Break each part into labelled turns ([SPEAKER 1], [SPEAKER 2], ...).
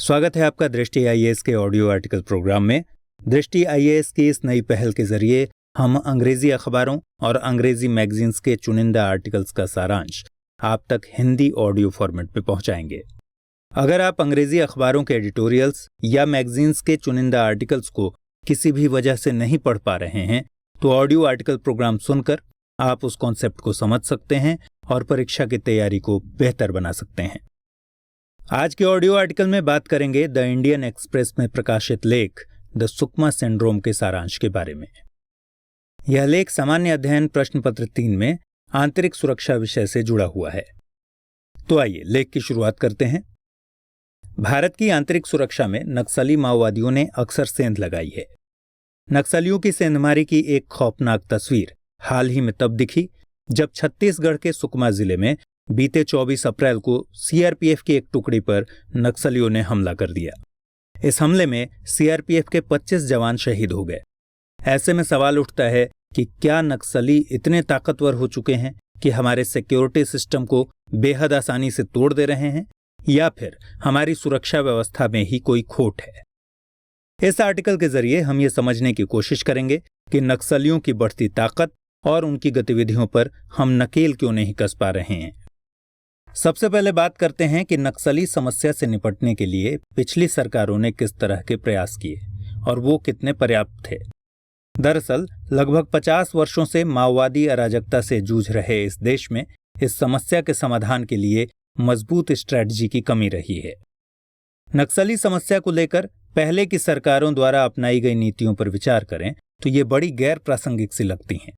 [SPEAKER 1] स्वागत है आपका दृष्टि आईएएस के ऑडियो आर्टिकल प्रोग्राम में। दृष्टि आईएएस की इस नई पहल के जरिए हम अंग्रेजी अखबारों और अंग्रेजी मैगजीन्स के चुनिंदा आर्टिकल्स का सारांश आप तक हिंदी ऑडियो फॉर्मेट में पहुंचाएंगे। अगर आप अंग्रेजी अखबारों के एडिटोरियल्स या मैगजीन्स के चुनिंदा आर्टिकल्स को किसी भी वजह से नहीं पढ़ पा रहे हैं तो ऑडियो आर्टिकल प्रोग्राम सुनकर आप उस कॉन्सेप्ट को समझ सकते हैं और परीक्षा की तैयारी को बेहतर बना सकते हैं। आज के ऑडियो आर्टिकल में बात करेंगे द इंडियन एक्सप्रेस में प्रकाशित लेख द सुकमा सिंड्रोम के सारांश के बारे में। यह लेख सामान्य अध्ययन प्रश्न पत्र 3 में आंतरिक सुरक्षा विषय से जुड़ा हुआ है। तो आइए लेख की शुरुआत करते हैं। भारत की आंतरिक सुरक्षा में नक्सली माओवादियों ने अक्सर सेंध लगाई है। नक्सलियों की सेंधमारी की एक खौफनाक तस्वीर हाल ही में तब दिखी जब छत्तीसगढ़ के सुकमा जिले में बीते 24 अप्रैल को सीआरपीएफ की एक टुकड़ी पर नक्सलियों ने हमला कर दिया। इस हमले में सीआरपीएफ के 25 जवान शहीद हो गए। ऐसे में सवाल उठता है कि क्या नक्सली इतने ताकतवर हो चुके हैं कि हमारे सिक्योरिटी सिस्टम को बेहद आसानी से तोड़ दे रहे हैं, या फिर हमारी सुरक्षा व्यवस्था में ही कोई खोट है। इस आर्टिकल के जरिए हम ये समझने की कोशिश करेंगे कि नक्सलियों की बढ़ती ताकत और उनकी गतिविधियों पर हम नकेल क्यों नहीं कस पा रहे हैं। सबसे पहले बात करते हैं कि नक्सली समस्या से निपटने के लिए पिछली सरकारों ने किस तरह के प्रयास किए और वो कितने पर्याप्त थे। दरअसल लगभग 50 वर्षों से माओवादी अराजकता से जूझ रहे इस देश में इस समस्या के समाधान के लिए मजबूत स्ट्रैटेजी की कमी रही है। नक्सली समस्या को लेकर पहले की सरकारों द्वारा अपनाई गई नीतियों पर विचार करें तो ये बड़ी गैर प्रासंगिक सी लगती हैं।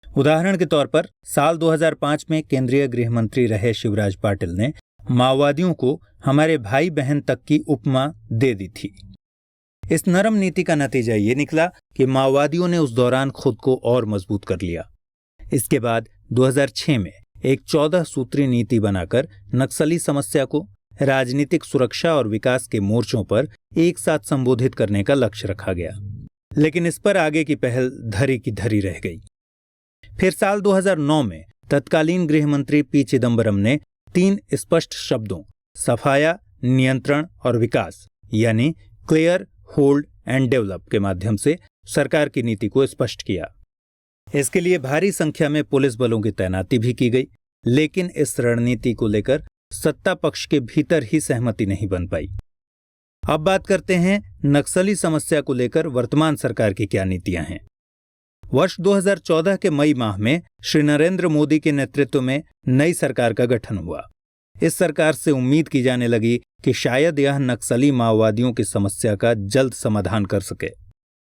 [SPEAKER 1] उदाहरण के तौर पर साल 2005 में केंद्रीय गृह मंत्री रहे शिवराज पाटिल ने माओवादियों को हमारे भाई बहन तक की उपमा दे दी थी। इस नरम नीति का नतीजा ये निकला कि माओवादियों ने उस दौरान खुद को और मजबूत कर लिया। इसके बाद 2006 में एक 14 सूत्री नीति बनाकर नक्सली समस्या को राजनीतिक सुरक्षा और विकास के मोर्चों पर एक साथ संबोधित करने का लक्ष्य रखा गया, लेकिन इस पर आगे की पहल धरी की धरी रह गई। फिर साल 2009 में तत्कालीन गृह मंत्री पी चिदंबरम ने 3 स्पष्ट शब्दों सफाया, नियंत्रण और विकास यानी क्लियर, होल्ड एंड डेवलप के माध्यम से सरकार की नीति को स्पष्ट किया। इसके लिए भारी संख्या में पुलिस बलों की तैनाती भी की गई, लेकिन इस रणनीति को लेकर सत्ता पक्ष के भीतर ही सहमति नहीं बन पाई। अब बात करते हैं नक्सली समस्या को लेकर वर्तमान सरकार की क्या नीतियां हैं। वर्ष 2014 के मई माह में श्री नरेंद्र मोदी के नेतृत्व में नई सरकार का गठन हुआ। इस सरकार से उम्मीद की जाने लगी कि शायद यह नक्सली माओवादियों की समस्या का जल्द समाधान कर सके।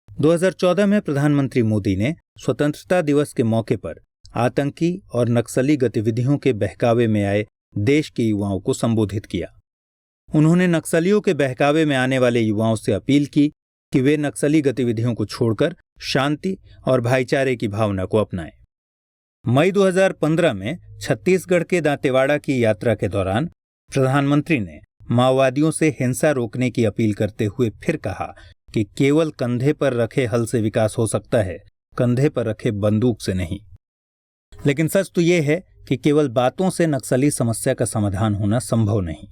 [SPEAKER 1] 2014 में प्रधानमंत्री मोदी ने स्वतंत्रता दिवस के मौके पर आतंकी और नक्सली गतिविधियों के बहकावे में आए देश के युवाओं को संबोधित किया। उन्होंने नक्सलियों के बहकावे में आने वाले युवाओं से अपील की कि वे नक्सली गतिविधियों को छोड़कर शांति और भाईचारे की भावना को अपनाएं। मई 2015 में छत्तीसगढ़ के दांतेवाड़ा की यात्रा के दौरान प्रधानमंत्री ने माओवादियों से हिंसा रोकने की अपील करते हुए फिर कहा कि केवल कंधे पर रखे हल से विकास हो सकता है, कंधे पर रखे बंदूक से नहीं। लेकिन सच तो यह है कि केवल बातों से नक्सली समस्या का समाधान होना संभव नहीं।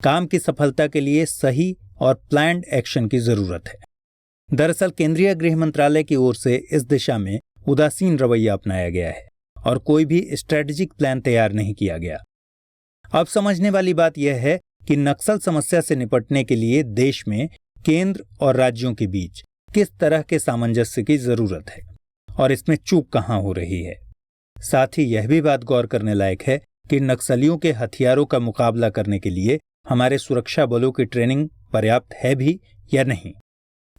[SPEAKER 1] काम की सफलता के लिए सही और प्लान्ड एक्शन की जरूरत है। दरअसल केंद्रीय गृह मंत्रालय की ओर से इस दिशा में उदासीन रवैया अपनाया गया है और कोई भी स्ट्रेटेजिक प्लान तैयार नहीं किया गया। अब समझने वाली बात यह है कि नक्सल समस्या से निपटने के लिए देश में केंद्र और राज्यों के बीच किस तरह के सामंजस्य की जरूरत है और इसमें चूक कहां हो रही है। साथ ही यह भी बात गौर करने लायक है कि नक्सलियों के हथियारों का मुकाबला करने के लिए हमारे सुरक्षा बलों की ट्रेनिंग पर्याप्त है भी या नहीं।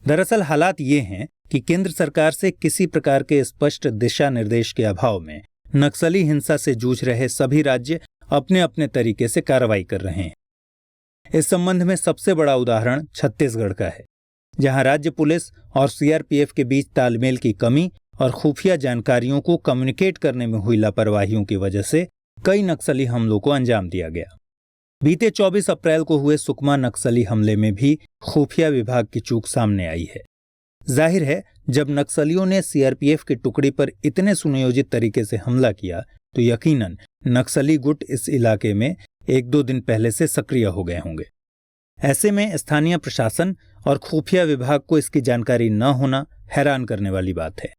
[SPEAKER 1] दरअसल हालात ये हैं कि केंद्र सरकार से किसी प्रकार के स्पष्ट दिशा निर्देश के अभाव में नक्सली हिंसा से जूझ रहे सभी राज्य अपने अपने तरीके से कार्रवाई कर रहे हैं। इस संबंध में सबसे बड़ा उदाहरण छत्तीसगढ़ का है, जहां राज्य पुलिस और सीआरपीएफ के बीच तालमेल की कमी और खुफिया जानकारियों को कम्युनिकेट करने में हुई लापरवाहियों की वजह से कई नक्सली हमलों को अंजाम दिया गया। बीते 24 अप्रैल को हुए सुकमा नक्सली हमले में भी खुफिया विभाग की चूक सामने आई है। जाहिर है जब नक्सलियों ने सीआरपीएफ की टुकड़ी पर इतने सुनियोजित तरीके से हमला किया तो यकीनन नक्सली गुट इस इलाके में 1-2 दिन पहले से सक्रिय हो गए होंगे। ऐसे में स्थानीय प्रशासन और खुफिया विभाग को इसकी जानकारी न होना हैरान करने वाली बात है।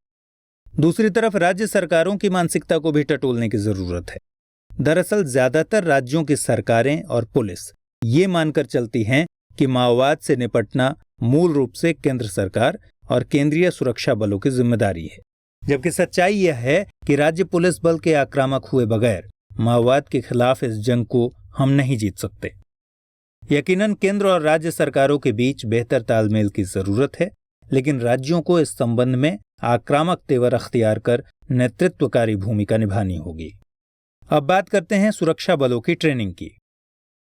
[SPEAKER 1] दूसरी तरफ राज्य सरकारों की मानसिकता को भी टटोलने की जरूरत है। दरअसल ज्यादातर राज्यों की सरकारें और पुलिस ये मानकर चलती हैं कि माओवाद से निपटना मूल रूप से केंद्र सरकार और केंद्रीय सुरक्षा बलों की जिम्मेदारी है, जबकि सच्चाई यह है कि राज्य पुलिस बल के आक्रामक हुए बगैर माओवाद के खिलाफ इस जंग को हम नहीं जीत सकते। यकीनन केंद्र और राज्य सरकारों के बीच बेहतर तालमेल की जरूरत है, लेकिन राज्यों को इस संबंध में आक्रामक तेवर अख्तियार कर नेतृत्वकारी भूमिका निभानी होगी। अब बात करते हैं सुरक्षा बलों की ट्रेनिंग की।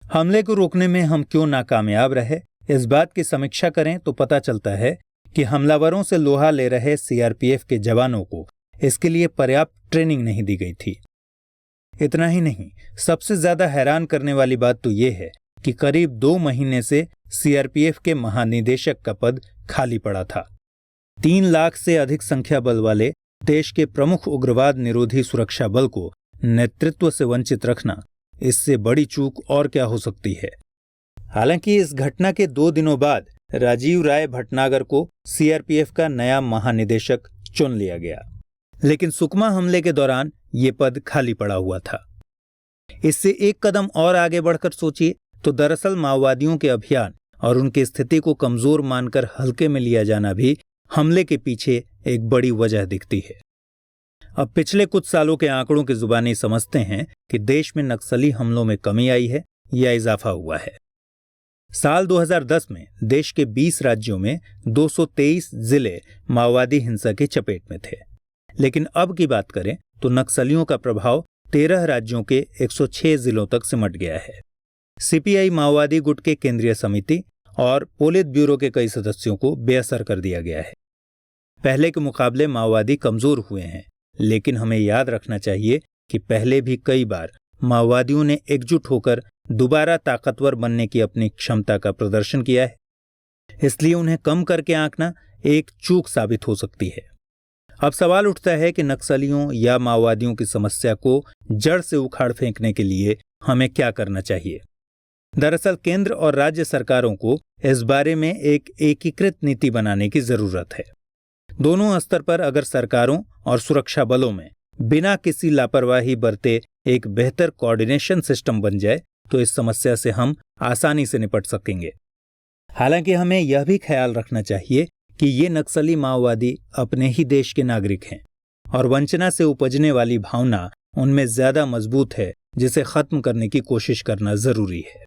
[SPEAKER 1] हमले को रोकने में हम क्यों नाकामयाब रहे, इस बात की समीक्षा करें तो पता चलता है कि हमलावरों से लोहा ले रहे सीआरपीएफ के जवानों को इसके लिए पर्याप्त ट्रेनिंग नहीं दी गई थी। इतना ही नहीं, सबसे ज्यादा हैरान करने वाली बात तो ये है कि करीब 2 महीने से सीआरपीएफ के महानिदेशक का पद खाली पड़ा था। 3 लाख से अधिक संख्या बल वाले देश के प्रमुख उग्रवाद निरोधी सुरक्षा बल को नेतृत्व से वंचित रखना, इससे बड़ी चूक और क्या हो सकती है। हालांकि इस घटना के 2 दिनों बाद राजीव राय भटनागर को सीआरपीएफ का नया महानिदेशक चुन लिया गया, लेकिन सुकमा हमले के दौरान ये पद खाली पड़ा हुआ था। इससे एक कदम और आगे बढ़कर सोचिए तो दरअसल माओवादियों के अभियान और उनकी स्थिति को कमजोर मानकर हल्के में लिया जाना भी हमले के पीछे एक बड़ी वजह दिखती है। अब पिछले कुछ सालों के आंकड़ों की जुबानी समझते हैं कि देश में नक्सली हमलों में कमी आई है या इजाफा हुआ है। साल 2010 में देश के 20 राज्यों में 223 जिले माओवादी हिंसा की चपेट में थे, लेकिन अब की बात करें तो नक्सलियों का प्रभाव 13 राज्यों के 106 जिलों तक सिमट गया है। सीपीआई माओवादी गुट के केंद्रीय समिति और पोलित ब्यूरो के कई सदस्यों को बेअसर कर दिया गया है। पहले के मुकाबले माओवादी कमजोर हुए हैं, लेकिन हमें याद रखना चाहिए कि पहले भी कई बार माओवादियों ने एकजुट होकर दोबारा ताकतवर बनने की अपनी क्षमता का प्रदर्शन किया है। इसलिए उन्हें कम करके आंकना एक चूक साबित हो सकती है। अब सवाल उठता है कि नक्सलियों या माओवादियों की समस्या को जड़ से उखाड़ फेंकने के लिए हमें क्या करना चाहिए। दरअसल केंद्र और राज्य सरकारों को इस बारे में एक एकीकृत नीति बनाने की जरूरत है। दोनों स्तर पर अगर सरकारों और सुरक्षा बलों में बिना किसी लापरवाही बरते एक बेहतर कोऑर्डिनेशन सिस्टम बन जाए तो इस समस्या से हम आसानी से निपट सकेंगे। हालांकि हमें यह भी ख्याल रखना चाहिए कि ये नक्सली माओवादी अपने ही देश के नागरिक हैं और वंचना से उपजने वाली भावना उनमें ज्यादा मजबूत है, जिसे खत्म करने की कोशिश करना जरूरी है।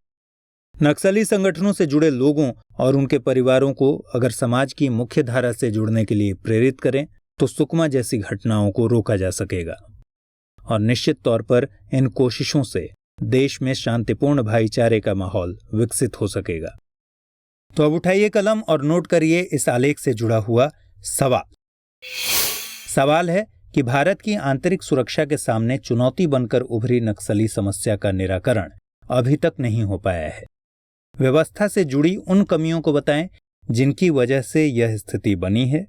[SPEAKER 1] नक्सली संगठनों से जुड़े लोगों और उनके परिवारों को अगर समाज की मुख्य धारा से जुड़ने के लिए प्रेरित करें तो सुकमा जैसी घटनाओं को रोका जा सकेगा और निश्चित तौर पर इन कोशिशों से देश में शांतिपूर्ण भाईचारे का माहौल विकसित हो सकेगा। तो अब उठाइए कलम और नोट करिए इस आलेख से जुड़ा हुआ सवाल है कि भारत की आंतरिक सुरक्षा के सामने चुनौती बनकर उभरी नक्सली समस्या का निराकरण अभी तक नहीं हो पाया है। व्यवस्था से जुड़ी उन कमियों को बताएं जिनकी वजह से यह स्थिति बनी है।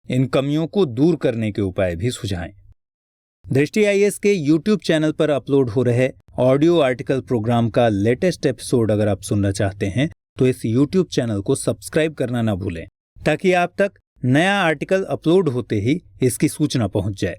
[SPEAKER 1] इन कमियों को दूर करने के उपाय भी सुझाएं। दृष्टि आईएएस के YouTube चैनल पर अपलोड हो रहे ऑडियो आर्टिकल प्रोग्राम का लेटेस्ट एपिसोड अगर आप सुनना चाहते हैं तो इस YouTube चैनल को सब्सक्राइब करना ना भूलें, ताकि आप तक नया आर्टिकल अपलोड होते ही इसकी सूचना पहुंच जाए।